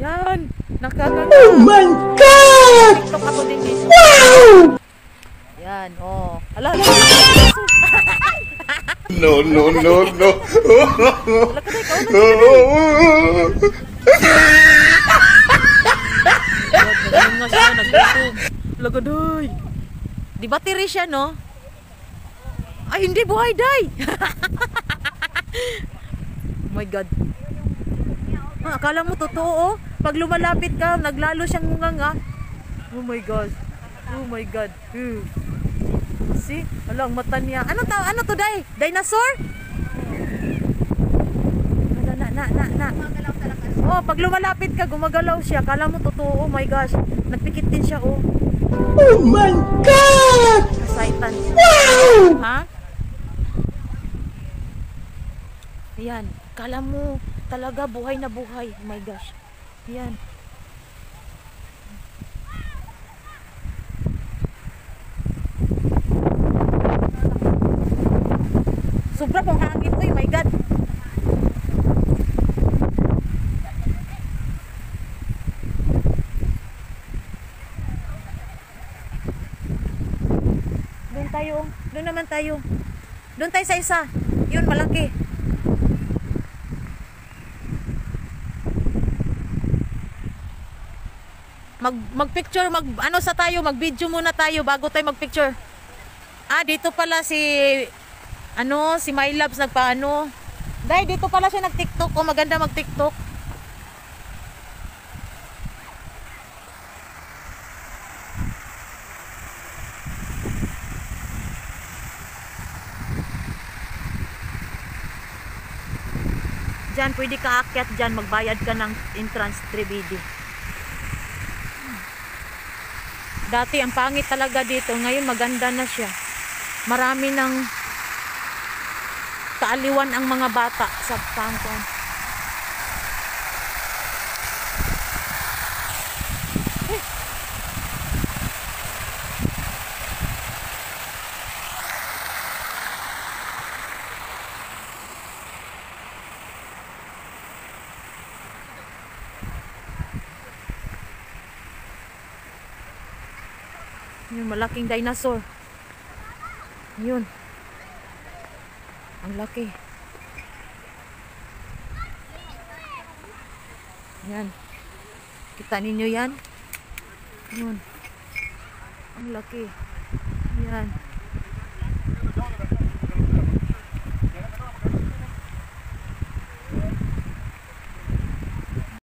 Yan. Nakakagawa. Oh my God! TikTok ako din eh. Wow! Yan, oh. Ala, ala. No, no, no, no. Ala ka na, ikaw na. Ganun nga siya, nag-YouTube. Lagadoy. Di battery siya, no? Ay, hindi buhay, day. Oh my God. Ah, akala mo totoo, oh. Pag lumalapit ka, naglalo siyang nganga. Oh my God. Oh my God. See? Ala, ang mata niya. Ano to, day? Dinosaur? Na. Oh, pag lumalapit ka, gumagalaw siya. Akala mo totoo. Oh my gosh. Nagpikit din siya, oh. Oh my God! Saitan. Wow! Ha? Ayan. Akala mo talaga buhay na buhay. Oh my gosh. Ayan. Sobra pong hangin. Oh my God. Doon tayo. Doon naman tayo. Doon tayo sa isa. Yun, malaki. Mag-picture, ano sa tayo, mag-video muna tayo bago tayo mag-picture. Ah, dito pala si si My Loves nagpaano. Dahil dito pala siya nag-TikTok. Oh, maganda mag-TikTok. Diyan, pwede ka aakyat dyan. Magbayad ka ng entrance 3BD. Dati ang pangit talaga dito. Ngayon maganda na siya. Marami ng kaaliwan ang mga bata sa pangkuan. Yung malaking dinosaur. Yun. Ang laki. Yan. Kita ninyo yan? Yun. Ang laki. Yan.